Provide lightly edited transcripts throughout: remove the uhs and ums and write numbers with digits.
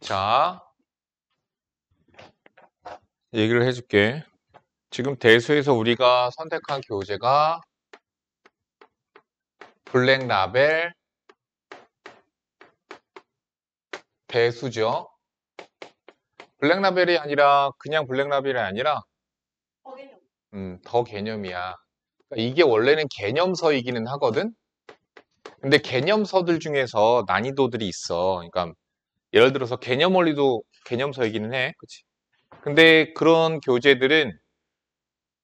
자, 얘기를 해줄게. 지금 대수에서 우리가 선택한 교재가 블랙라벨 대수죠. 블랙라벨이 아니라 그냥 블랙라벨이 아니라 더 개념이야. 그러니까 이게 원래는 개념서이기는 하거든. 근데 개념서들 중에서 난이도들이 있어. 그러니까 예를 들어서 개념 원리도 개념서이기는 해. 그치? 근데 그런 교재들은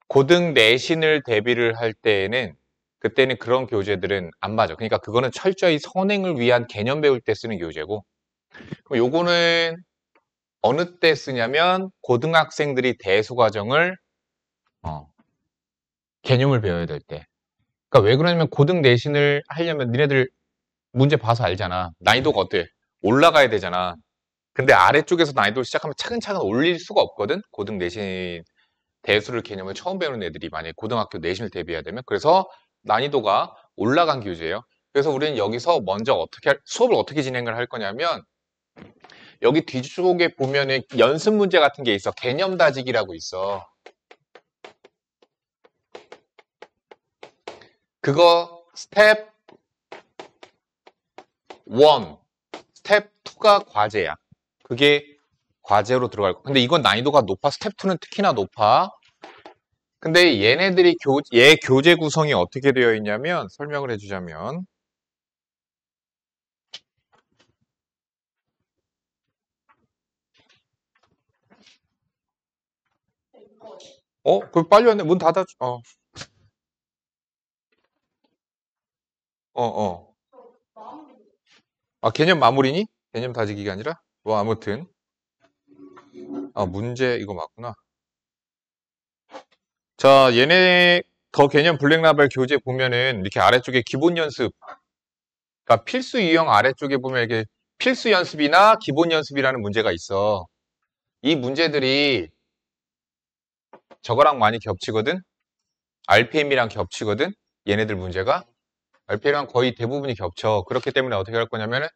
고등 내신을 대비를 할 때에는 그때는 그런 교재들은 안 맞아. 그러니까 그거는 철저히 선행을 위한 개념 배울 때 쓰는 교재고, 그럼 요거는 어느 때 쓰냐면 고등학생들이 대수 과정을 개념을 배워야 될 때. 그러니까 왜 그러냐면 고등 내신을 하려면 니네들 문제 봐서 알잖아. 난이도가 어때? 올라가야 되잖아. 근데 아래쪽에서 난이도를 시작하면 차근차근 올릴 수가 없거든. 고등 내신 대수를 개념을 처음 배우는 애들이 만약에 고등학교 내신을 대비해야 되면. 그래서 난이도가 올라간 교재예요. 그래서 우리는 여기서 먼저 수업을 어떻게 진행을 할 거냐면, 여기 뒤쪽에 보면은 연습 문제 같은 게 있어. 개념 다지기라고 있어. 그거 스텝 1, 스텝 2가 과제야. 그게 과제로 들어갈 거. 근데 이건 난이도가 높아. 스텝 2는 특히나 높아. 근데 얘네들이 얘 교재 구성이 어떻게 되어 있냐면, 설명을 해주자면, 그거 빨리 왔네. 문 닫아줘. 어. 아, 개념 마무리니? 개념 다지기가 아니라? 뭐, 아무튼. 문제, 이거 맞구나. 자, 얘네, 더 개념 블랙라벨 교재 보면은, 이렇게 아래쪽에 기본 연습, 그러니까 필수 유형 아래쪽에 보면 이렇게 필수 연습이나 기본 연습이라는 문제가 있어. 이 문제들이 저거랑 많이 겹치거든? RPM이랑 겹치거든? 얘네들 문제가? RPM이랑 거의 대부분이 겹쳐. 그렇기 때문에 어떻게 할 거냐면은,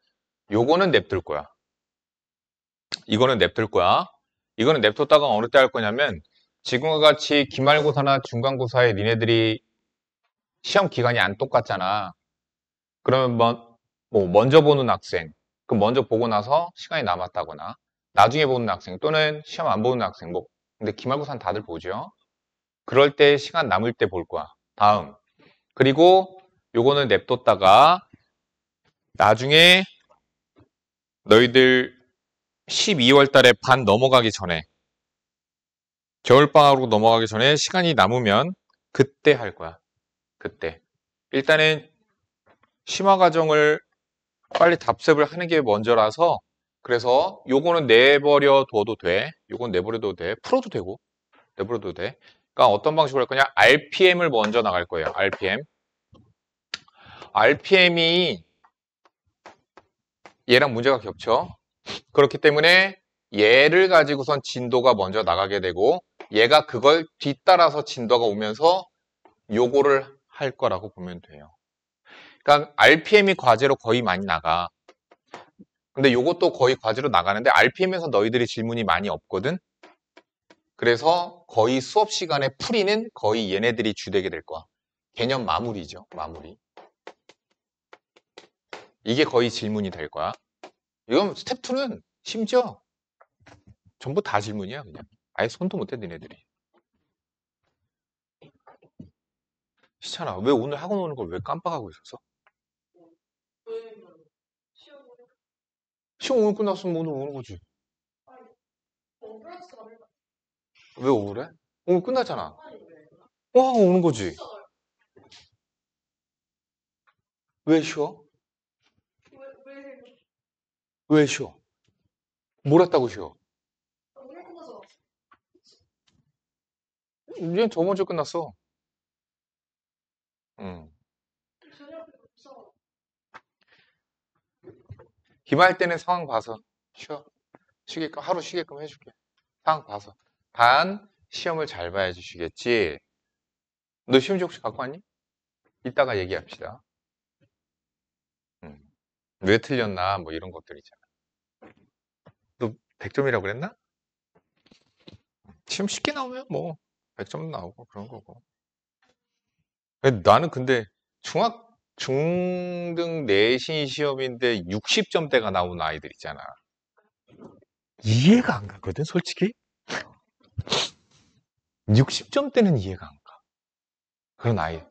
요거는 냅둘 거야. 이거는 냅둘 거야. 이거는 냅뒀다가 어느 때 할 거냐면, 지금과 같이 기말고사나 중간고사에 니네들이 시험 기간이 안 똑같잖아. 그러면 먼저 보는 학생, 그럼 먼저 보고 나서 시간이 남았다거나, 나중에 보는 학생 또는 시험 안 보는 학생, 근데 기말고사는 다들 보죠. 그럴 때 시간 남을 때 볼 거야. 다음. 그리고 요거는 냅뒀다가 나중에 너희들 12월 달에 반 넘어가기 전에, 겨울방학으로 넘어가기 전에 시간이 남으면 그때 할 거야. 그때. 일단은 심화 과정을 빨리 답습을 하는 게 먼저라서, 그래서 요거는 내버려 둬도 돼. 요건 내버려 둬도 돼. 풀어도 되고 내버려 둬도 돼. 그러니까 어떤 방식으로 할 거냐? RPM을 먼저 나갈 거예요. RPM이 얘랑 문제가 겹쳐. 그렇기 때문에 얘를 가지고선 진도가 먼저 나가게 되고, 얘가 그걸 뒤따라서 진도가 오면서 요거를 할 거라고 보면 돼요. 그러니까 RPM이 과제로 거의 많이 나가. 근데 요것도 거의 과제로 나가는데 RPM에서 너희들이 질문이 많이 없거든. 그래서 거의 수업 시간에 풀이는 거의 얘네들이 주되게 될 거야. 개념 마무리죠. 마무리. 이게 거의 질문이 될 거야. 이건 스텝 2는 심지어 전부 다 질문이야. 그냥 아예 손도 못 해 니네들이. 시찬아, 왜 오늘 학원 오는 걸 왜 깜빡하고 있었어? 시험 오늘 끝났으면 오늘 오는 거지. 왜 오래? 오늘 끝났잖아. 오는 거지. 왜 쉬어? 왜 쉬어? 뭘 했다고 쉬어? 얘 저번 주 끝났어. 응. 기말할 때는 상황 봐서 쉬어. 하루 쉬게끔 해줄게. 상황 봐서. 단, 시험을 잘 봐야지 쉬겠지. 너 시험지 혹시 갖고 왔니? 이따가 얘기합시다. 왜 틀렸나, 뭐 이런 것들 있잖아. 100점이라고 그랬나? 시험 쉽게 나오면 뭐 100점 나오고 그런 거고. 나는 근데 중등 내신 시험인데 60점대가 나온 아이들 있잖아. 이해가 안 가거든, 솔직히. 60점대는 이해가 안 가. 그런 아이.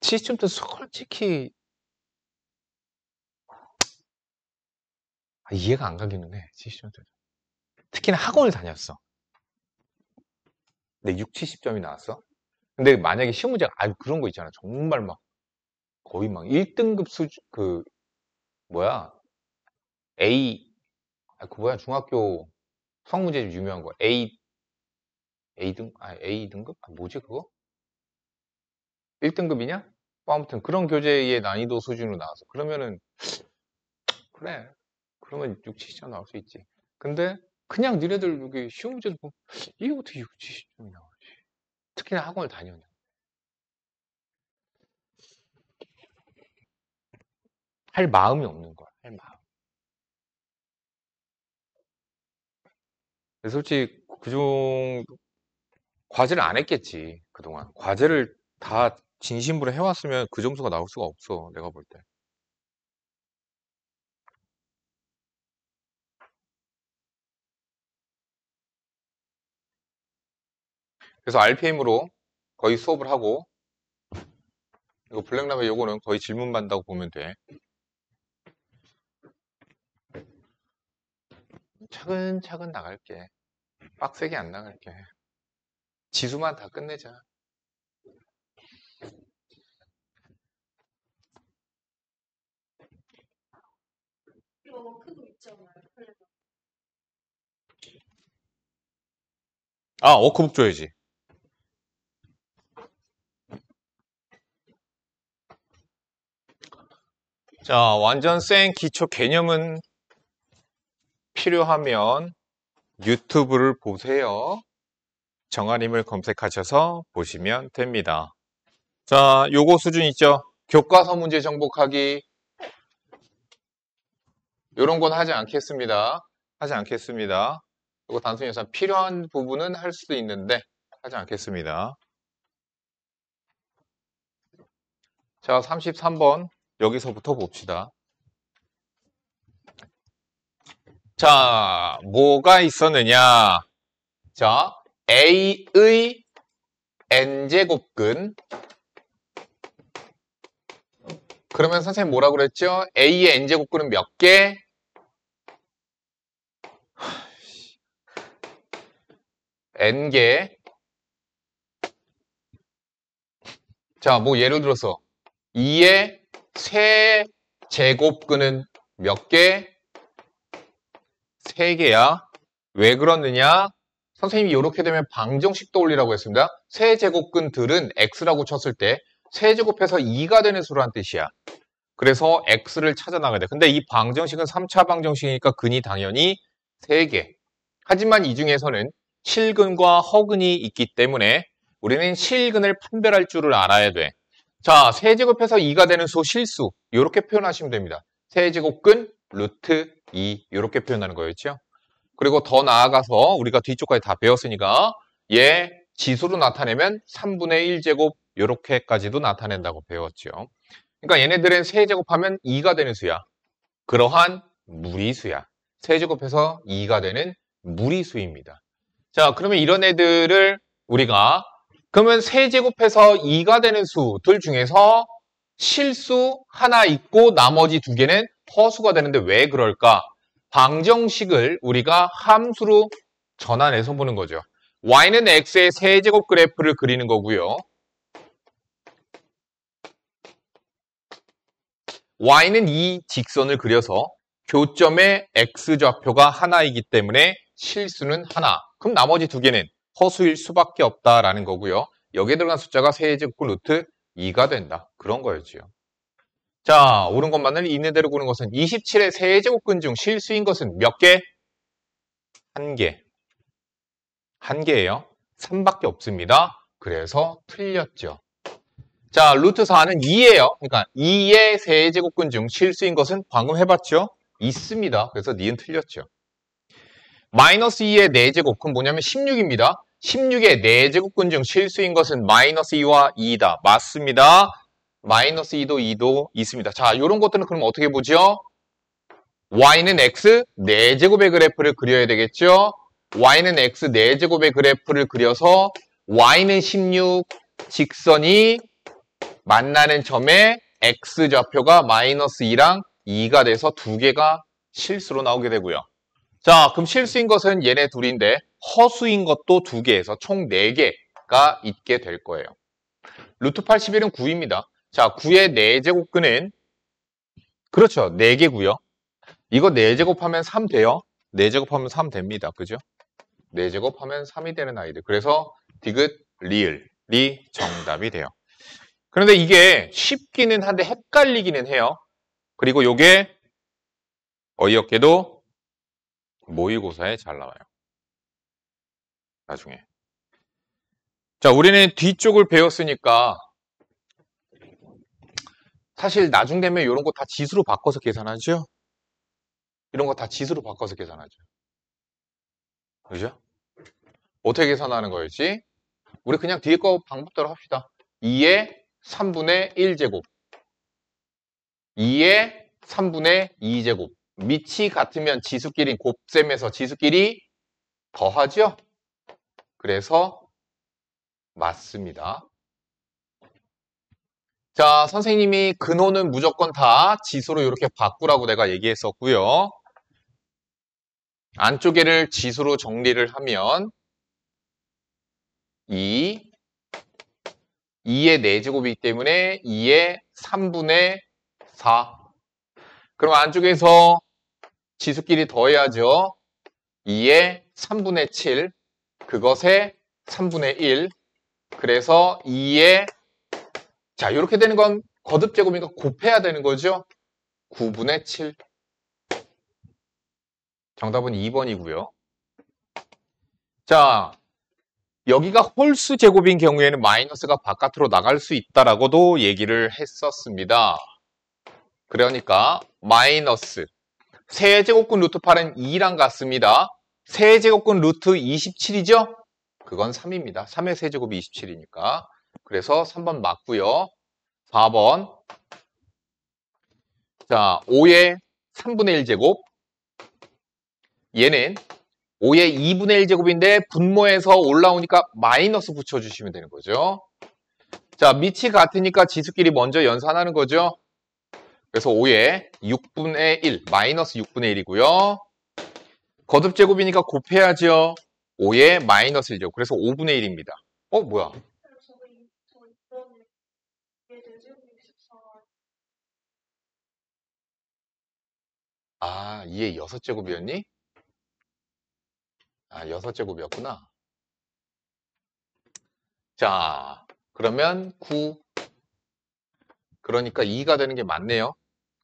70점대 솔직히 이해가 안 가기는 해. 70점대. 특히나 학원을 다녔어. 근데 6, 70점이 나왔어. 근데 만약에 시험 문제가 그런 거 있잖아. 정말 막 거의 막 1등급 수준 A 중학교 수학 문제 좀 유명한 거 A 등급? 뭐지 그거? 1등급이냐? 아무튼 그런 교재의 난이도 수준으로 나왔어. 그러면은 그래. 그러면 6, 70점 나올 수 있지. 근데 그냥 니네들 여기 시험 문제도 보면 이게 어떻게 6, 70점이 나오지? 특히나 학원을 다녔냐. 할 마음이 없는 거야. 할 마음. 그래서 솔직히 그중 과제를 안 했겠지. 그동안. 과제를 다 진심으로 해왔으면 그 점수가 나올 수가 없어. 내가 볼 때. 그래서 RPM으로 거의 수업을 하고 이거 블랙라벨 요거는 거의 질문 받는다고 보면 돼. 차근차근 나갈게. 빡세게 안 나갈게. 지수만 다 끝내자. 이거 워크북 있잖아요. 워크북 줘야지. 자, 완전 센 기초 개념은 필요하면 유튜브를 보세요. 정아님을 검색하셔서 보시면 됩니다. 자, 요거 수준 있죠? 교과서 문제 정복하기. 요런 건 하지 않겠습니다. 하지 않겠습니다. 이거 단순히 예산 필요한 부분은 할 수도 있는데 하지 않겠습니다. 자, 33번 여기서부터 봅시다. 자, 뭐가 있었느냐? 자, A의 n제곱근. 그러면 선생님 뭐라고 그랬죠? A의 n제곱근은 몇 개? n개. 자, 뭐 예를 들어서 2의 세제곱근은 몇 개? 3개야. 왜 그러느냐? 선생님이 이렇게 되면 방정식 떠올리라고 했습니다. 세제곱근들은 x라고 쳤을 때 세제곱해서 2가 되는 수라는 뜻이야. 그래서 x를 찾아 나가야 돼. 근데 이 방정식은 3차 방정식이니까 근이 당연히 3개. 하지만 이 중에서는 실근과 허근이 있기 때문에 우리는 실근을 판별할 줄을 알아야 돼. 자, 세제곱해서 2가 되는 수 실수. 이렇게 표현하시면 됩니다. 세제곱근 루트 2 이렇게 표현하는 거였죠. 그리고 더 나아가서 우리가 뒤쪽까지 다 배웠으니까 얘 지수로 나타내면 3분의 1제곱 이렇게까지도 나타낸다고 배웠죠. 그러니까 얘네들은 세제곱하면 2가 되는 수야. 그러한 무리수야. 세제곱해서 2가 되는 무리수입니다. 자, 그러면 이런 애들을 우리가 그러면 세제곱해서 2가 되는 수들 중에서 실수 하나 있고 나머지 2개는 허수가 되는데 왜 그럴까? 방정식을 우리가 함수로 전환해서 보는 거죠. y는 x의 세제곱 그래프를 그리는 거고요. y는 이 직선을 그려서 교점의 x좌표가 하나이기 때문에 실수는 하나. 그럼 나머지 2개는 허수일 수밖에 없다라는 거고요. 여기에 들어간 숫자가 세제곱근 루트 2가 된다. 그런 거였죠. 자, 옳은 것만을 있는 대로 구는 것은 27의 세제곱근 중 실수인 것은 몇 개? 1개. 1개예요. 3밖에 없습니다. 그래서 틀렸죠. 자, 루트 4는 2예요. 그러니까 2의 세제곱근 중 실수인 것은 방금 해봤죠? 있습니다. 그래서 니은 틀렸죠. 마이너스 2의 4제곱, 그럼 뭐냐면 16입니다. 16의 4제곱근 중 실수인 것은 마이너스 2와 2이다. 맞습니다. 마이너스 2도 있습니다. 자, 이런 것들은 그럼 어떻게 보죠? y는 x 4제곱의 그래프를 그려야 되겠죠? y는 x 4제곱의 그래프를 그려서 y는 16, 직선이 만나는 점에 x좌표가 마이너스 2랑 2가 돼서 두 개가 실수로 나오게 되고요. 자, 그럼 실수인 것은 얘네 둘인데 허수인 것도 두 개에서 총 4개가 있게 될 거예요. 루트 81은 9입니다. 자, 9의 4제곱근은 그렇죠. 4개고요. 이거 4제곱하면 3 돼요. 4제곱하면 3 됩니다. 그죠? 4제곱하면 3이 되는 아이들. 그래서 디귿, 리을이 정답이 돼요. 그런데 이게 쉽기는 한데 헷갈리기는 해요. 그리고 요게 어이없게도 모의고사에 잘 나와요. 나중에. 자, 우리는 뒤쪽을 배웠으니까 사실 나중 되면 이런 거 다 지수로 바꿔서 계산하죠? 이런 거 다 지수로 바꿔서 계산하죠. 그죠? 어떻게 계산하는 거였지? 우리 그냥 뒤에 거 방법대로 합시다. 2의 3분의 1제곱 2의 3분의 2제곱 밑이 같으면 지수끼리 곱셈에서 지수끼리 더하죠? 그래서 맞습니다. 자, 선생님이 근호는 무조건 다 지수로 이렇게 바꾸라고 내가 얘기했었고요. 안쪽에를 지수로 정리를 하면 2의 4제곱이기 때문에 2의 3분의 4. 그럼 안쪽에서 지수끼리 더해야죠. 2의 3분의 7. 그것의 3분의 1. 그래서 2의 자, 이렇게 되는 건 거듭제곱이니까 곱해야 되는 거죠. 9분의 7. 정답은 2번이고요. 자, 여기가 홀수 제곱인 경우에는 마이너스가 바깥으로 나갈 수 있다라고도 얘기를 했었습니다. 그러니까 마이너스 세제곱근 루트 8은 2랑 같습니다. 세제곱근 루트 27이죠? 그건 3입니다. 3의 세제곱이 27이니까. 그래서 3번 맞고요. 4번. 자, 5의 3분의 1제곱. 얘는 5의 2분의 1제곱인데 분모에서 올라오니까 마이너스 붙여주시면 되는 거죠. 자, 밑이 같으니까 지수끼리 먼저 연산하는 거죠. 그래서 5의 6분의 1, 마이너스 6분의 1이고요. 거듭제곱이니까 곱해야죠. 5의 마이너스 1제곱. 그래서 5분의 1입니다. 뭐야? 아, 2의 6제곱이었니? 아, 6제곱이었구나. 자, 그러면 9. 그러니까 2가 되는 게 맞네요.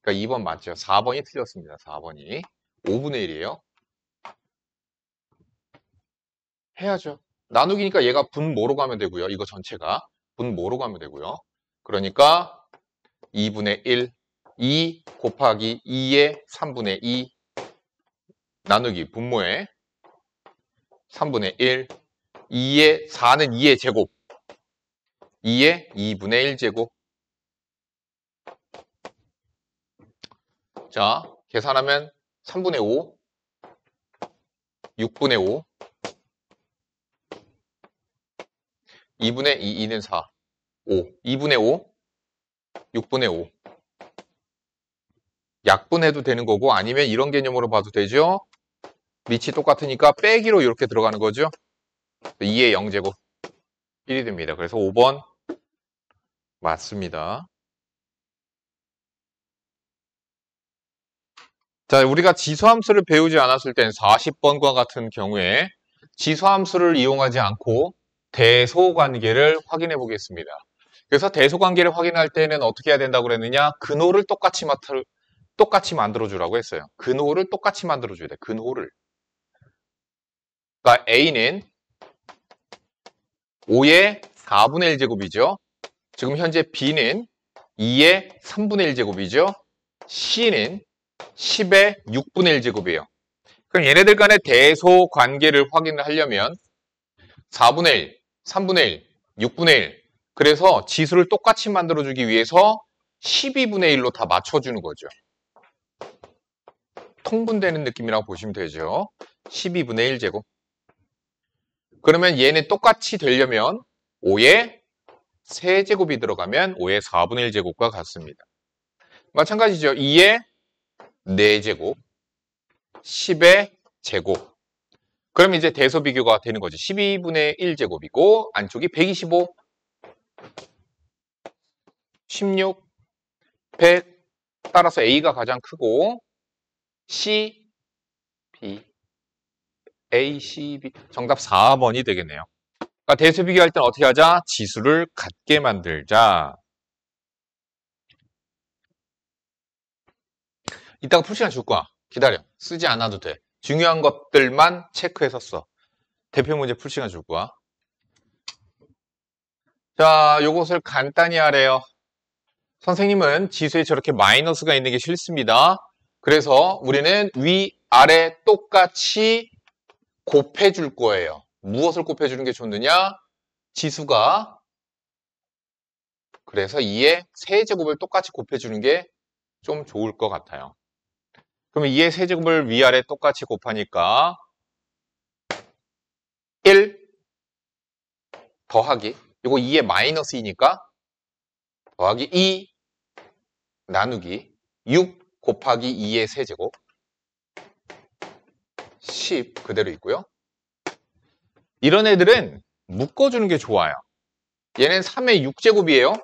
그러니까 2번 맞죠. 4번이 틀렸습니다. 4번이. 5분의 1이에요. 해야죠. 나누기니까 얘가 분모로 가면 되고요. 이거 전체가 분모로 가면 되고요. 그러니까 2분의 1, 2 곱하기 2의 3분의 2 나누기 분모에 3분의 1, 2의 4는 2의 제곱, 2의 2분의 1제곱. 자, 계산하면 3분의 5, 6분의 5, 2분의 2, 2는 4, 5, 2분의 5, 6분의 5. 약분해도 되는 거고 아니면 이런 개념으로 봐도 되죠. 밑이 똑같으니까 빼기로 이렇게 들어가는 거죠. 2의 0제곱 1이 됩니다. 그래서 5번 맞습니다. 자, 우리가 지수함수를 배우지 않았을 땐 40번과 같은 경우에 지수함수를 이용하지 않고 대소관계를 확인해 보겠습니다. 그래서 대소관계를 확인할 때는 어떻게 해야 된다고 그랬느냐? 근호를 똑같이 만들어주라고 했어요. 근호를 똑같이 만들어줘야 돼. 근호를. 그러니까 A는 5의 4분의 1제곱이죠. 지금 현재 B는 2의 3분의 1제곱이죠. C는 10의 6분의 1제곱이에요. 그럼 얘네들 간의 대소 관계를 확인을 하려면 4분의 1, 3분의 1, 6분의 1. 그래서 지수를 똑같이 만들어주기 위해서 12분의 1로 다 맞춰주는 거죠. 통분되는 느낌이라고 보시면 되죠. 12분의 1제곱. 그러면 얘네 똑같이 되려면 5의 세제곱이 들어가면 5의 4분의 1제곱과 같습니다. 마찬가지죠. 2의 4제곱, 10의 제곱. 그럼 이제 대소 비교가 되는 거죠. 12분의 1제곱이고 안쪽이 125, 16, 100. 따라서 A가 가장 크고 C, B, A, C, B. 정답 4번이 되겠네요. 그러니까 대소 비교할 때는 어떻게 하자? 지수를 같게 만들자. 이따가 풀시간 줄 거야. 기다려. 쓰지 않아도 돼. 중요한 것들만 체크해서 써. 대표 문제 풀시간 줄 거야. 자, 요것을 간단히 하래요. 선생님은 지수에 저렇게 마이너스가 있는 게 싫습니다. 그래서 우리는 위아래 똑같이 곱해줄 거예요. 무엇을 곱해주는 게 좋느냐? 지수가. 그래서 2의 세제곱을 똑같이 곱해주는 게 좀 좋을 것 같아요. 그러면 2의 세제곱을 위아래 똑같이 곱하니까 1 더하기, 이거 2의 마이너스 2니까 더하기 2 나누기 6 곱하기 2의 세제곱 10 그대로 있고요. 이런 애들은 묶어주는 게 좋아요. 얘는 3의 6제곱이에요.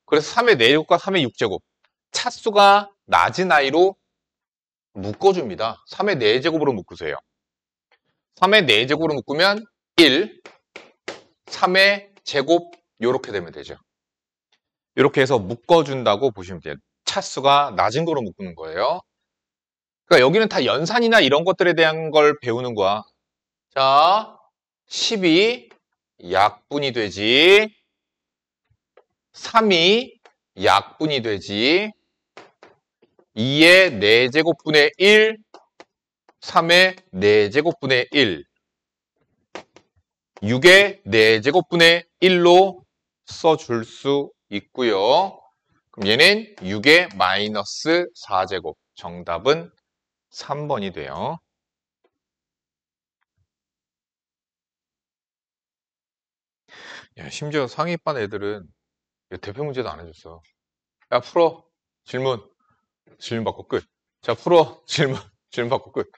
그래서 3의 4제곱과 3의 6제곱. 차수가 낮은 아이로 묶어줍니다. 3의 4제곱으로 묶으세요. 3의 4제곱으로 묶으면 1, 3의 제곱 이렇게 되면 되죠. 이렇게 해서 묶어준다고 보시면 돼요. 차수가 낮은 거로 묶는 거예요. 그러니까 여기는 다 연산이나 이런 것들에 대한 걸 배우는 거야. 자, 10이 약분이 되지. 3이 약분이 되지. 2의 4제곱분의 1, 3의 4제곱분의 1, 6의 4제곱분의 1로 써줄 수 있고요. 그럼 얘는 6의 마이너스 4제곱. 정답은 3번이 돼요. 야, 심지어 상위반 애들은 대표 문제도 안 해줬어. 야, 풀어. 질문. 질문 받고 끝. 자, 풀어. 질문. 질문 받고 끝.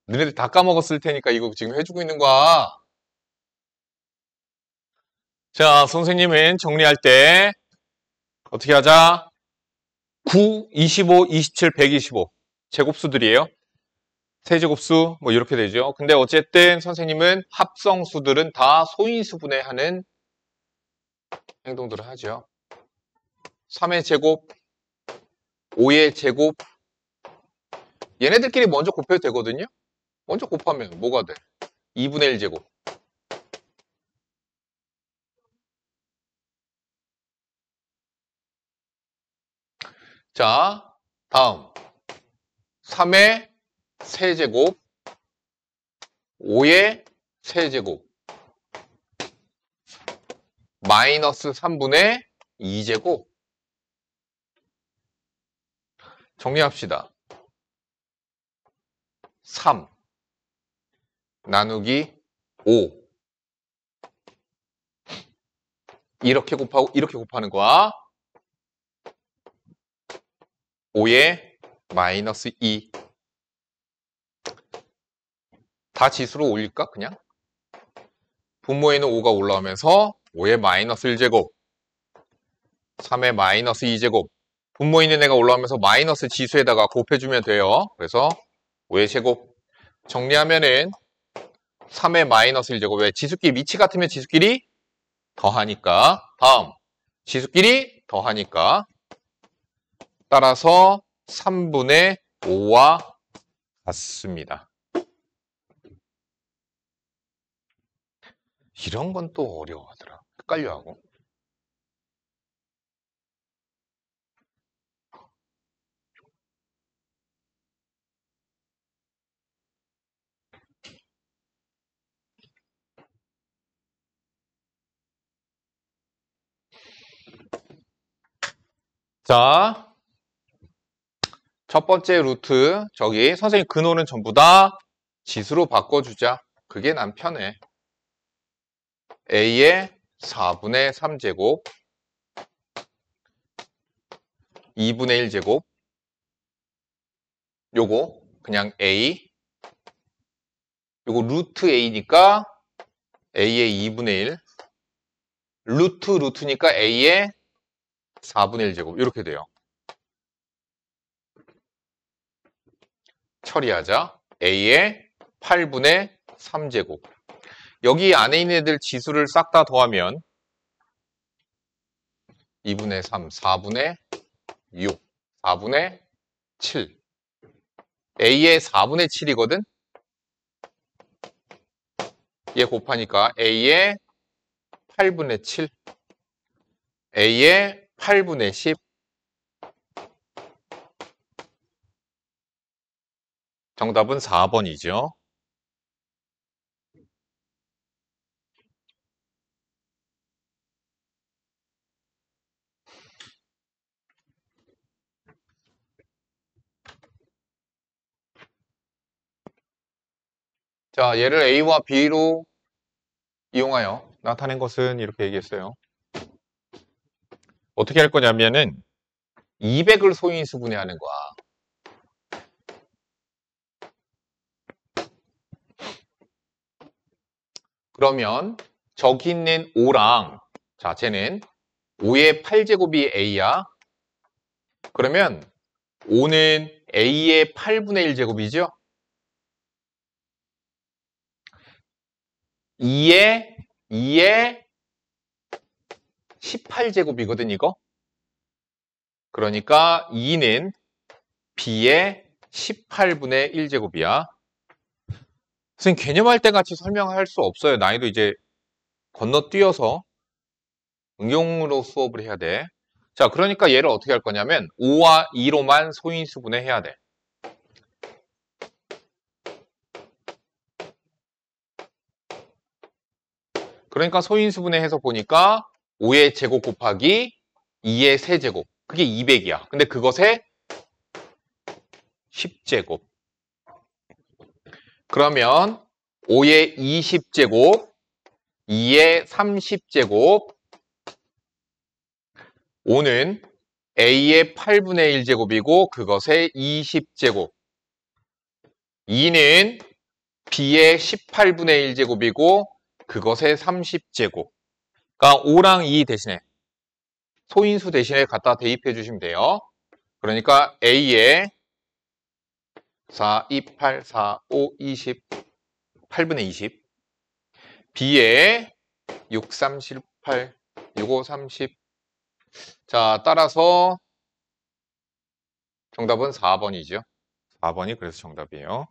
너네들 다 까먹었을 테니까 이거 지금 해주고 있는 거야. 자, 선생님은 정리할 때 어떻게 하자? 9, 25, 27, 125 제곱수들이에요. 세제곱수 뭐 이렇게 되죠. 근데 어쨌든 선생님은 합성수들은 다 소인수분해하는 행동들을 하죠. 3의 제곱, 5의 제곱 얘네들끼리 먼저 곱해도 되거든요. 먼저 곱하면 뭐가 돼? 2분의 1제곱. 자, 다음 3의 세제곱, 5의 세제곱, 마이너스 3분의 2제곱. 정리합시다. 3 나누기 5 이렇게 곱하고 이렇게 곱하는 거야. 5의 마이너스 2 다 지수로 올릴까 그냥? 분모에는 5가 올라오면서 5의 마이너스 1제곱 3의 마이너스 2제곱 분모에 있는 애가 올라오면서 마이너스 지수에다가 곱해주면 돼요. 그래서 5의 제곱 정리하면은 3의 마이너스 1제곱 왜? 지수끼리 미치 같으면 지수끼리 더하니까 다음 지수끼리 더하니까 따라서 3분의 5와 같습니다. 이런 건 또 어려워하더라. 헷갈려하고. 자, 첫 번째 루트, 저기 선생님 근호는 전부 다 지수로 바꿔주자. 그게 난 편해. A의 4분의 3제곱, 2분의 1제곱, 요거 그냥 A, 요거 루트 A니까 A의 2분의 1, 루트니까 A의 4분의 1제곱 이렇게 돼요. 처리하자. A의 8분의 3제곱. 여기 안에 있는 애들 지수를 싹 다 더하면 2분의 3, 4분의 6, 4분의 7. A의 4분의 7이거든? 얘 곱하니까 A의 8분의 7, A의 8분의 10. 정답은 4번이죠. 자, 얘를 A와 B로 이용하여 나타낸 것은 이렇게 얘기했어요. 어떻게 할 거냐면은 200을 소인수 분해하는 거야. 그러면 저기 있는 5랑 자, 쟤는 5의 8제곱이 A야. 그러면 5는 A의 8분의 1제곱이죠. 2의 18제곱이거든, 이거. 그러니까 2는 B의 18분의 1제곱이야. 선생님, 개념할 때 같이 설명할 수 없어요. 난이도 이제 건너뛰어서 응용으로 수업을 해야 돼. 자, 그러니까 얘를 어떻게 할 거냐면 5와 2로만 소인수분해 해야 돼. 그러니까 소인수분해 해서 보니까 5의 제곱 곱하기 2의 세제곱. 그게 200이야. 근데 그것의 10제곱. 그러면 5의 20제곱, 2의 30제곱, 5는 A의 8분의 1제곱이고 그것의 20제곱. 2는 B의 18분의 1제곱이고 그것의 30제곱. 그러니까 5랑 2 대신에 소인수 대신에 갖다 대입해 주시면 돼요. 그러니까 A의 4, 2, 8, 4, 5, 20, 8분의 20. B의 6, 3, 18, 6, 5, 30. 자, 따라서 정답은 4번이죠. 4번이 그래서 정답이에요.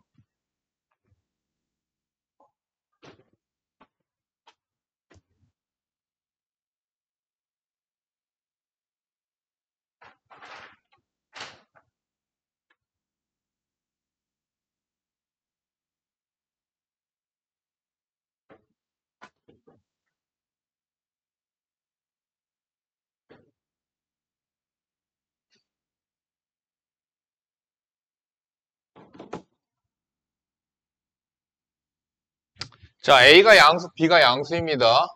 자, A가 양수, B가 양수입니다.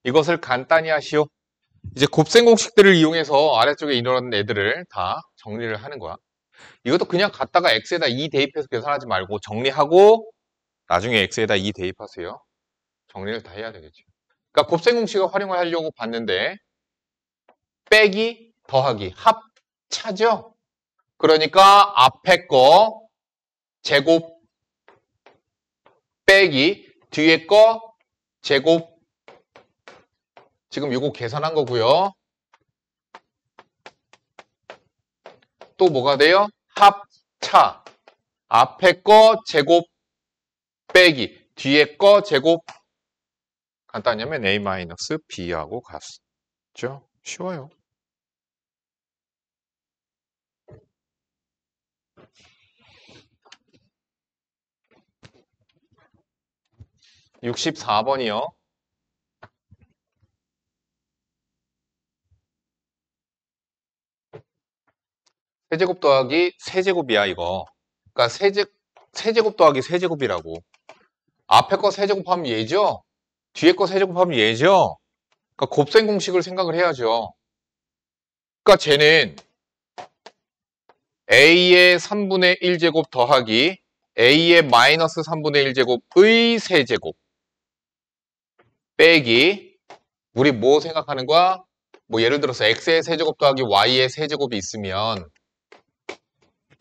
이것을 간단히 하시오. 이제 곱셈 공식들을 이용해서 아래쪽에 이런 애들을 다 정리를 하는 거야. 이것도 그냥 갖다가 x에다 2 대입해서 계산하지 말고 정리하고 나중에 x에다 2 대입하세요. 정리를 다 해야 되겠죠. 그러니까 곱셈 공식을 활용을 하려고 봤는데 빼기, 더하기, 합차죠? 그러니까 앞에 거 제곱 빼기 뒤에 거 제곱 지금 이거 계산한 거고요. 또 뭐가 돼요? 합차. 앞에 거 제곱 빼기 뒤에 거 제곱 간단히 하면 A-B하고 같죠? 쉬워요. (64번이요) 세제곱 더하기 세제곱이야, 이거. 그러니까 세제곱 더하기 세제곱이라고. 앞에 거 세제곱하면 얘죠? 뒤에 거 세제곱하면 얘죠? 그러니까 곱셈 공식을 생각을 해야죠. 그러니까 쟤는 a의 3분의 1제곱 더하기 a의 마이너스 3분의 1제곱의 세제곱 빼기 우리 뭐 생각하는 거야? 뭐 예를 들어서 x의 세제곱 더하기 y의 세제곱이 있으면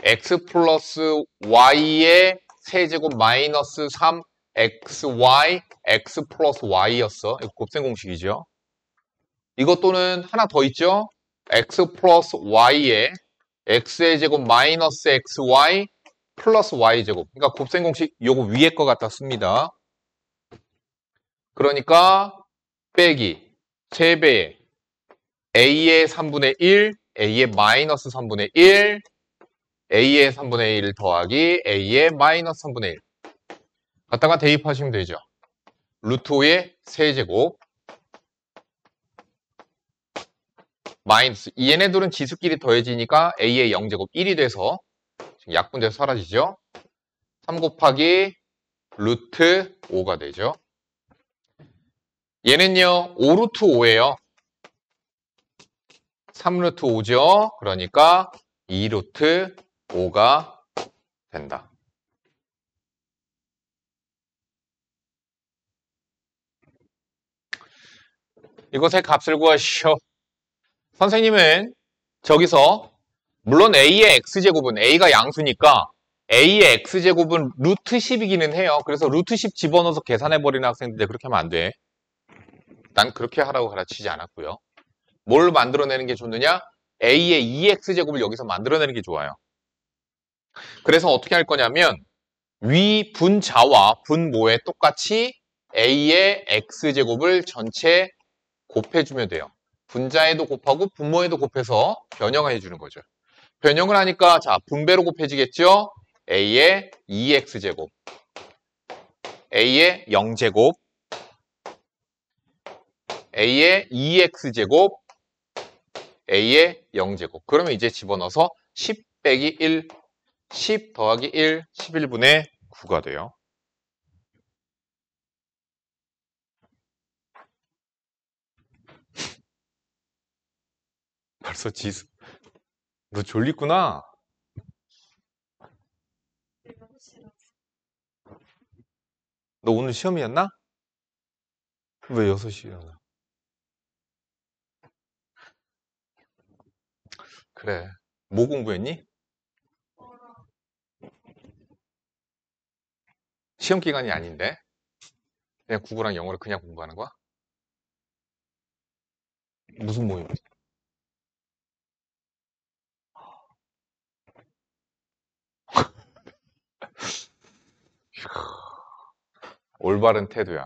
x 플러스 y의 세제곱 마이너스 3xy x 플러스 y였어. 이거 곱셈 공식이죠. 이것 또는 하나 더 있죠. x 플러스 y의 x의 제곱 마이너스 xy 플러스 y제곱. 그러니까 곱셈 공식 요거 위에 거 갖다 씁니다. 그러니까 빼기 3배의 a의 3분의 1, a의 마이너스 3분의 1, a의 3분의 1 더하기 a의 마이너스 3분의 1 갖다가 대입하시면 되죠. 루트 5의 세제곱 마이너스 얘네들은 지수끼리 더해지니까 a의 0제곱 1이 돼서 약분돼서 사라지죠. 3 곱하기 루트 5가 되죠. 얘는요 5루트 5예요. 3루트 5죠. 그러니까 2루트 5가 된다. 이것의 값을 구하시오. 선생님은 저기서 물론 a의 x제곱은 a가 양수니까 a의 x제곱은 루트 10이기는 해요. 그래서 루트 10 집어넣어서 계산해버리는 학생들인데 그렇게 하면 안 돼. 난 그렇게 하라고 가르치지 않았고요. 뭘 만들어내는 게 좋느냐? a의 2x제곱을 여기서 만들어내는 게 좋아요. 그래서 어떻게 할 거냐면 위 분자와 분모에 똑같이 a의 x제곱을 전체 곱해주면 돼요. 분자에도 곱하고 분모에도 곱해서 변형해 주는 거죠. 변형을 하니까 자 분배로 곱해지겠죠? a의 2x제곱, a의 0제곱, a의 2x제곱, a의 0제곱. 그러면 이제 집어넣어서 10 빼기 1, 10 더하기 1, 11분의 9가 돼요. 벌써 지수. 너 졸리구나. 너 오늘 시험이었나? 왜 6시에 일어나? 그래. 뭐 공부했니? 시험 기간이 아닌데? 그냥 국어랑 영어를 그냥 공부하는 거야? 무슨 모임? 올바른 태도야.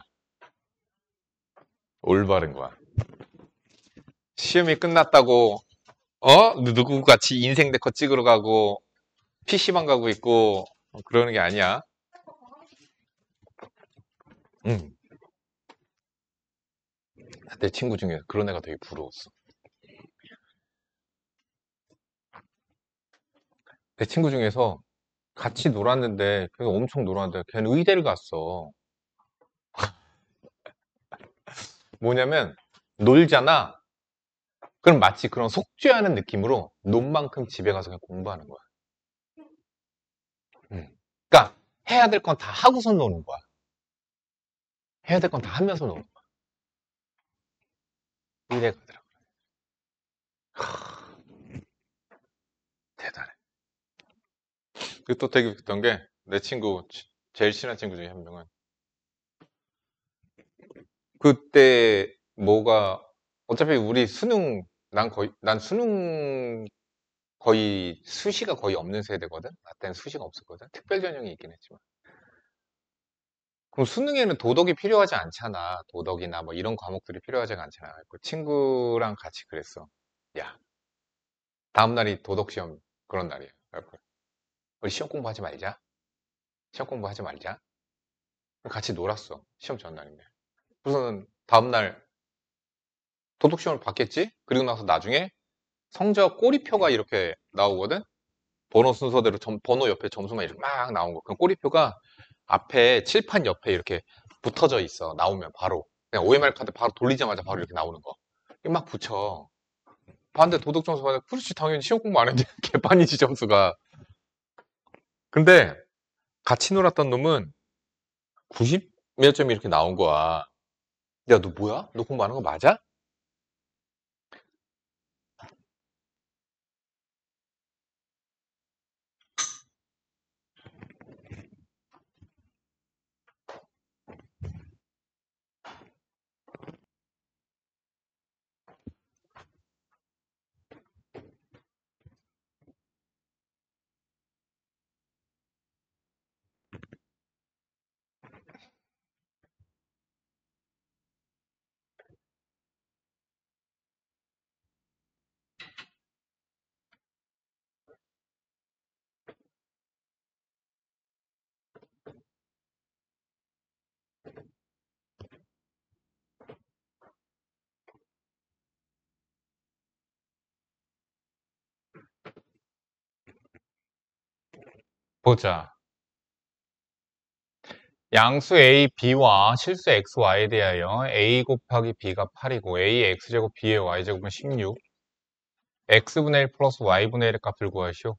올바른 거야. 시험이 끝났다고, 누구같이 인생 네컷 찍으러 가고, PC방 가고 있고, 그러는 게 아니야. 응. 내 친구 중에 그런 애가 되게 부러웠어. 내 친구 중에서 같이 놀았는데, 걔가 엄청 놀았는데, 걔는 의대를 갔어. 뭐냐면, 놀잖아. 그럼 마치 그런 속죄하는 느낌으로 논 만큼 집에 가서 그냥 공부하는 거야. 그러니까 해야 될 건 다 하고서 노는 거야. 해야 될 건 다 하면서 노는 거야. 의대 가더라고. 대단해. 그리고 또 되게 웃겼던 게 내 친구 제일 친한 친구 중에 한 명은 그때 뭐가 어차피 우리 수능 난 수능 거의 수시가 거의 없는 세대거든. 나 때는 수시가 없었거든. 특별 전형이 있긴 했지만. 그럼 수능에는 도덕이 필요하지 않잖아. 도덕이나 뭐 이런 과목들이 필요하지 않잖아. 그 친구랑 같이 그랬어. 야, 다음 날이 도덕 시험 그런 날이야. 그래갖고 우리 시험 공부하지 말자. 시험 공부하지 말자. 같이 놀았어. 시험 전날인데. 우선 다음날 도덕 시험을 봤겠지? 그리고 나서 나중에 성적 꼬리표가 이렇게 나오거든? 번호 순서대로 번호 옆에 점수만 이렇게 막 나온 거. 그럼 꼬리표가 앞에 칠판 옆에 이렇게 붙어져 있어. 나오면 바로. 그냥 OMR 카드 바로 돌리자마자 바로 이렇게 나오는 거. 이거 막 붙여. 반대 도덕 점수 받아. 그렇지, 당연히 시험 공부 안 했는데 개판이지, 점수가. 근데 같이 놀았던 놈은 90 몇 점이 이렇게 나온 거야. 야, 너 뭐야? 너 공부 안 한 거 맞아? 보자. 양수 a, b와 실수 x, y에 대하여 a 곱하기 b가 8이고 a의 x제곱, b의 y제곱은 16. x분의 1 플러스 y분의 1의 값을 구하시오.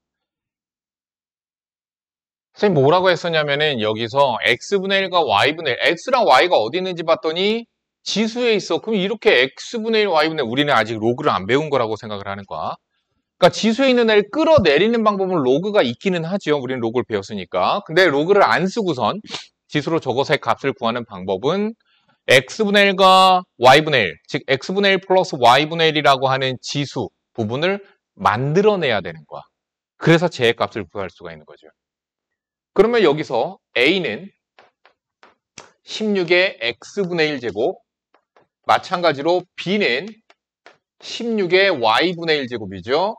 선생님 뭐라고 했었냐면은 여기서 x분의 1과 y분의 1, x랑 y가 어디 있는지 봤더니 지수에 있어. 그럼 이렇게 x분의 1, y분의 1, 우리는 아직 로그를 안 배운 거라고 생각을 하는 거야. 그러니까 지수에 있는 애를 끌어내리는 방법은 로그가 있기는 하죠. 우리는 로그를 배웠으니까. 근데 로그를 안 쓰고선 지수로 저것의 값을 구하는 방법은 x분의 1과 y분의 1, 즉 x분의 1 플러스 y분의 1이라고 하는 지수 부분을 만들어내야 되는 거야. 그래서 쟤의 값을 구할 수가 있는 거죠. 그러면 여기서 a는 16의 x분의 1제곱, 마찬가지로 b는 16의 y분의 1제곱이죠.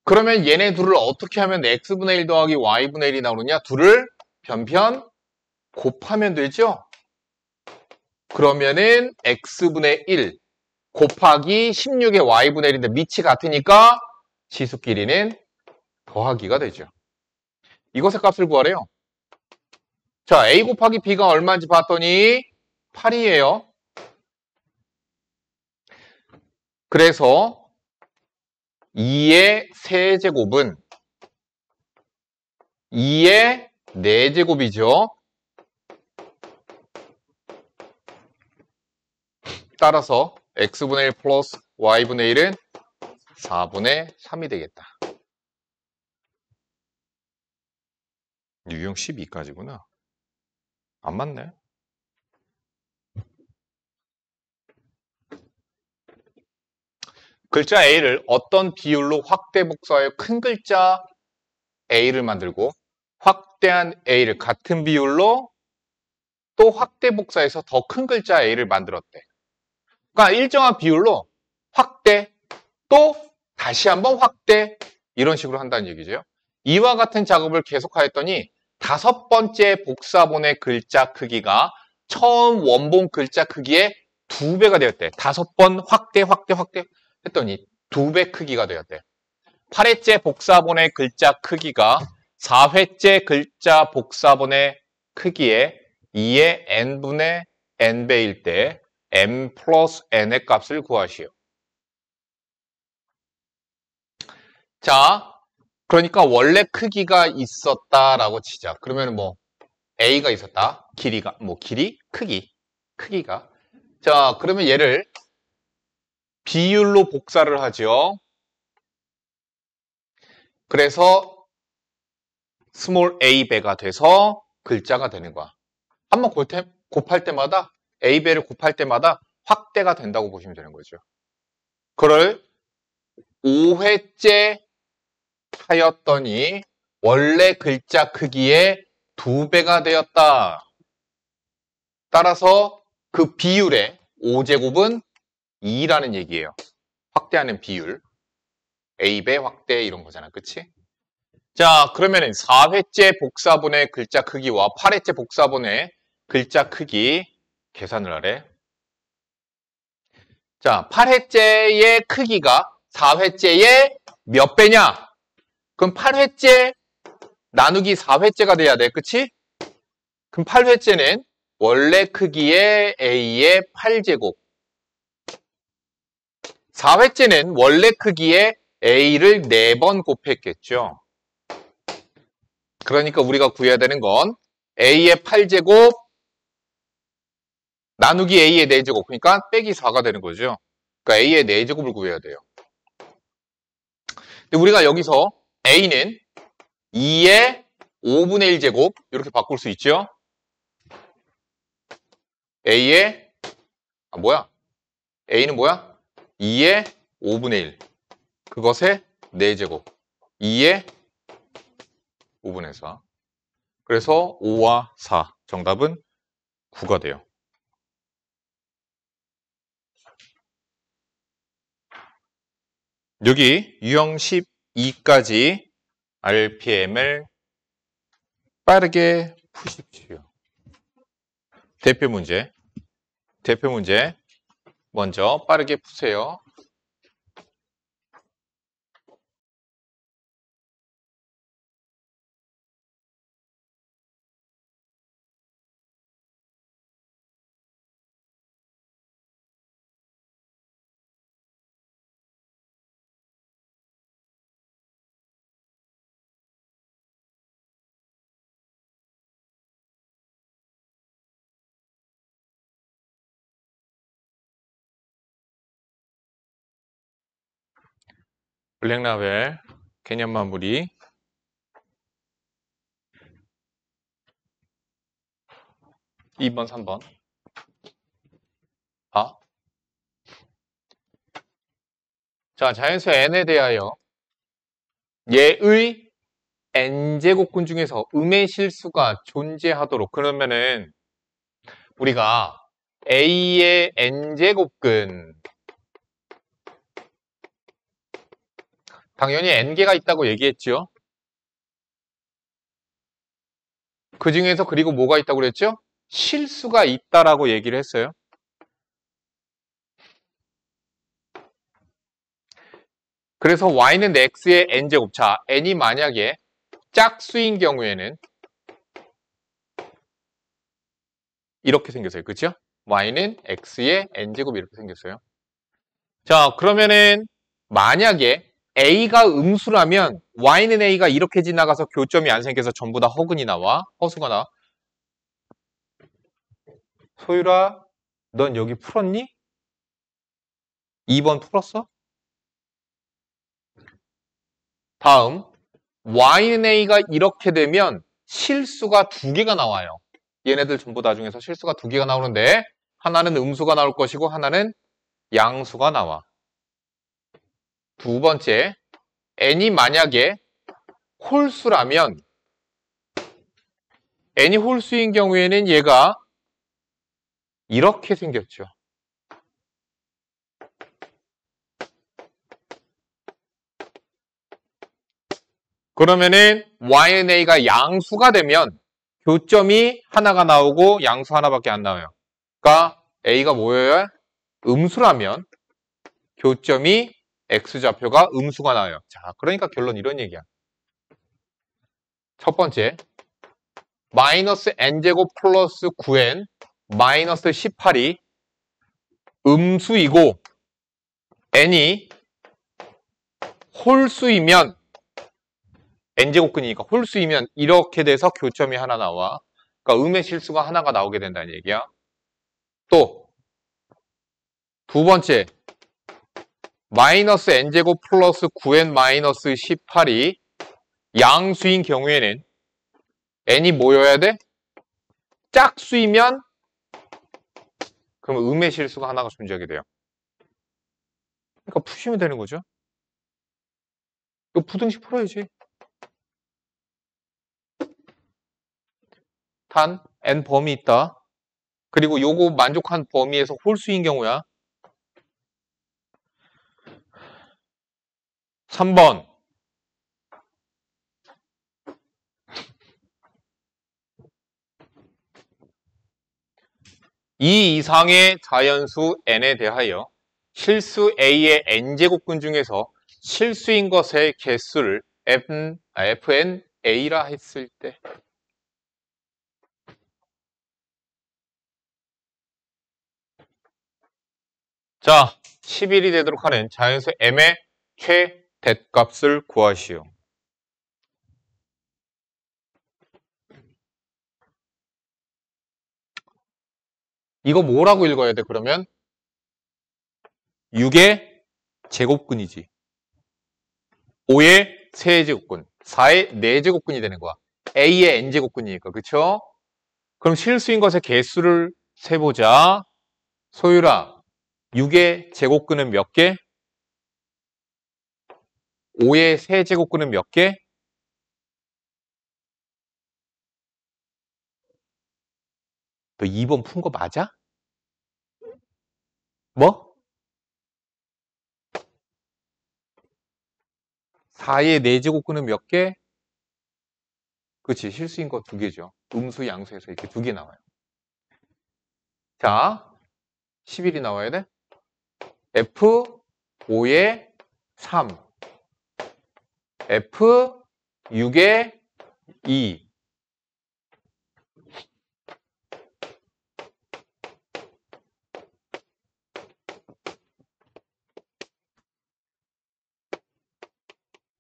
그러면 얘네 둘을 어떻게 하면 x분의 1 더하기 y분의 1이 나오느냐? 둘을 변편 곱하면 되죠? 그러면은 x분의 1 곱하기 16의 y분의 1인데 밑이 같으니까 지수끼리는 더하기가 되죠. 이것의 값을 구하래요. 자, a 곱하기 b가 얼마인지 봤더니 8이에요. 그래서 2의 세제곱은 2의 4제곱이죠. 따라서 x분의 1 플러스 y분의 1은 4분의 3이 되겠다. 유형 12까지구나. 안 맞네. 글자 A를 어떤 비율로 확대 복사하여 큰 글자 A를 만들고 확대한 A를 같은 비율로 또 확대 복사해서 더 큰 글자 A를 만들었대. 그러니까 일정한 비율로 확대, 또 다시 한번 확대, 이런 식으로 한다는 얘기죠. 이와 같은 작업을 계속하였더니 5번째 복사본의 글자 크기가 처음 원본 글자 크기의 2배가 되었대. 5번 확대 했더니 2배 크기가 되었대. 8회째 복사본의 글자 크기가 4회째 글자 복사본의 크기의 2의 n분의 n배일 때 m 플러스 n의 값을 구하시오. 자, 그러니까 원래 크기가 있었다라고 치자. 그러면 뭐 a가 있었다. 길이가 길이, 크기가. 자, 그러면 얘를 비율로 복사를 하죠. 그래서 스몰 a배가 돼서 글자가 되는 거야. 한번 곱할 때마다 a배를 곱할 때마다 확대가 된다고 보시면 되는 거죠. 그걸 5회째 하였더니 원래 글자 크기의 2배가 되었다. 따라서 그 비율의 5제곱은 2라는 얘기예요. 확대하는 비율. A배 확대 이런 거잖아. 그치? 자, 그러면은 4회째 복사본의 글자 크기와 8회째 복사본의 글자 크기 계산을 하래. 자, 8회째의 크기가 4회째의 몇 배냐? 그럼 8회째 나누기 4회째가 돼야 돼. 그치? 그럼 8회째는 원래 크기의 A의 8제곱. 4회째는 원래 크기의 A를 4번 곱했겠죠. 그러니까 우리가 구해야 되는 건 A의 8제곱 나누기 A의 4제곱. 그러니까 빼기 4가 되는 거죠. 그러니까 A의 4제곱을 구해야 돼요. 근데 우리가 여기서 A는 2의 5분의 1제곱 이렇게 바꿀 수 있죠. A의 A는 뭐야? 2의 5분의 1 그것의 4제곱 2의 5분의 4 그래서 5와 4 정답은 9가 돼요. 여기 유형 12까지 RPM을 빠르게 푸십시오. 대표 문제 먼저 빠르게 푸세요. 블랙라벨 개념 마무리 2번, 3번. 자, 자연수 n에 대하여 얘의 n제곱근 중에서 음의 실수가 존재하도록 그러면은 우리가 a의 n제곱근 당연히 n개가 있다고 얘기했죠. 그 중에서 그리고 뭐가 있다고 그랬죠? 실수가 있다라고 얘기를 했어요. 그래서 y는 x의 n제곱. 자, n이 만약에 짝수인 경우에는 이렇게 생겼어요. 그렇죠? y는 x의 n제곱 이렇게 생겼어요. 자, 그러면은 만약에 a가 음수라면 y는 a가 이렇게 지나가서 교점이 안 생겨서 전부 다 허근이 나와. 허수가 나와. 소율아, 넌 여기 풀었니? 2번 풀었어? 다음 y는 a가 이렇게 되면 실수가 2개가 나와요. 얘네들 전부 다 중에서 실수가 2개가 나오는데 하나는 음수가 나올 것이고 하나는 양수가 나와. 두 번째, n이 만약에 홀수라면 n이 홀수인 경우에는 얘가 이렇게 생겼죠. 그러면은 y는 a가 양수가 되면 교점이 하나가 나오고 양수 하나밖에 안 나와요. 그러니까 a가 뭐예요? 음수라면 교점이 x좌표가 음수가 나와요. 자, 그러니까 결론 이런 얘기야. 첫 번째, 마이너스 n제곱 플러스 9n 마이너스 18이 음수이고 n이 홀수이면 n제곱근이니까 홀수이면 이렇게 돼서 교점이 하나 나와. 그러니까 음의 실수가 하나가 나오게 된다는 얘기야. 또 두 번째, 마이너스 n제곱 플러스 9n 마이너스 18이 양수인 경우에는 n이 뭐여야 돼? 짝수이면 그럼 음의 실수가 하나가 존재하게 돼요. 그러니까 푸시면 되는 거죠. 이거 부등식 풀어야지. 단 n 범위 있다. 그리고 요거 만족한 범위에서 홀수인 경우야. 3번. 이 이상의 자연수 n에 대하여 실수 A의 n제곱근 중에서 실수인 것의 개수를 fn A라 했을 때 자, 10일이 되도록 하는 자연수 m의 최대값을 구하시오. 이거 뭐라고 읽어야 돼, 그러면? 6의 제곱근이지. 5의 세제곱근, 4의 4제곱근이 되는 거야. A의 n제곱근이니까, 그쵸? 그럼 실수인 것의 개수를 세보자. 소율아, 6의 제곱근은 몇 개? 5의 세제곱근은 몇 개? 너 2번 푼 거 맞아? 뭐? 4의 4제곱근은 몇 개? 그치, 실수인 거 2개죠. 음수, 양수에서 이렇게 2개 나와요. 자, 11이 나와야 돼? F 5의 3, F 6의 2.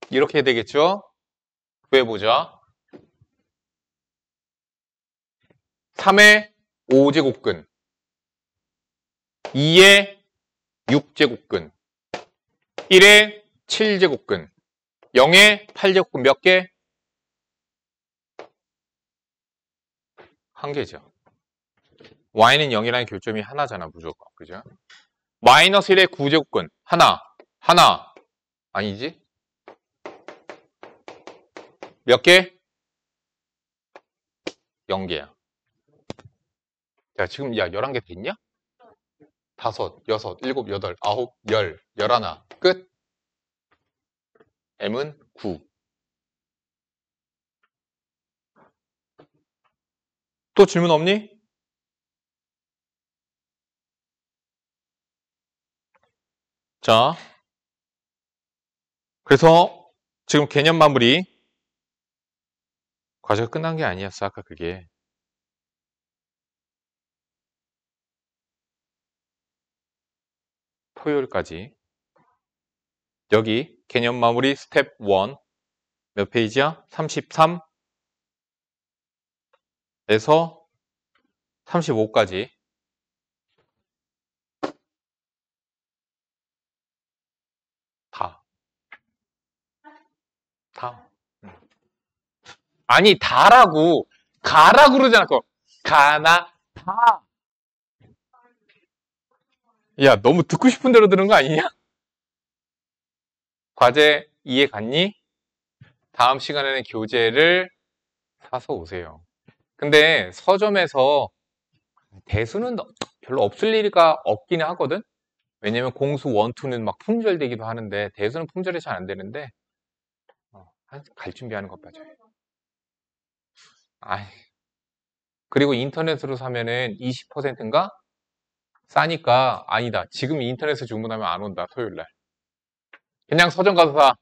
이렇게 되겠죠? 구해보자. 3의 5제곱근, 2의 6제곱근, 1의 7제곱근, 0의 8제곱근 몇 개? 1개죠. y는 0이라는 교점이 하나잖아, 무조건. 그죠? 마이너스 1의 9제곱근, 하나. 아니지? 몇 개? 0개야. 자, 지금, 야, 11개 됐냐? 5, 6, 7, 8, 9, 10, 11. 끝. m은 9. 또 질문 없니? 자, 그래서 지금 개념 마무리. 과제가 끝난 게 아니었어, 아까 그게. 토요일까지. 여기 개념 마무리 스텝 1. 몇 페이지야? 33에서 35까지. 다. 아니, 다라고. 가라고 그러지 않고. 가나, 다. 야, 너무 듣고 싶은 대로 들은 거 아니냐? 과제 이해 갔니? 다음 시간에는 교재를 사서 오세요. 근데 서점에서 대수는 별로 없을 리가 없기는 하거든? 왜냐면 공수 1, 2는 막 품절되기도 하는데 대수는 품절이 잘 안 되는데 갈 준비하는 것 봐줘요. 아이. 그리고 인터넷으로 사면은 20%인가? 싸니까 아니다. 지금 인터넷에 주문하면 안 온다. 토요일날. 그냥 서점 가서 사.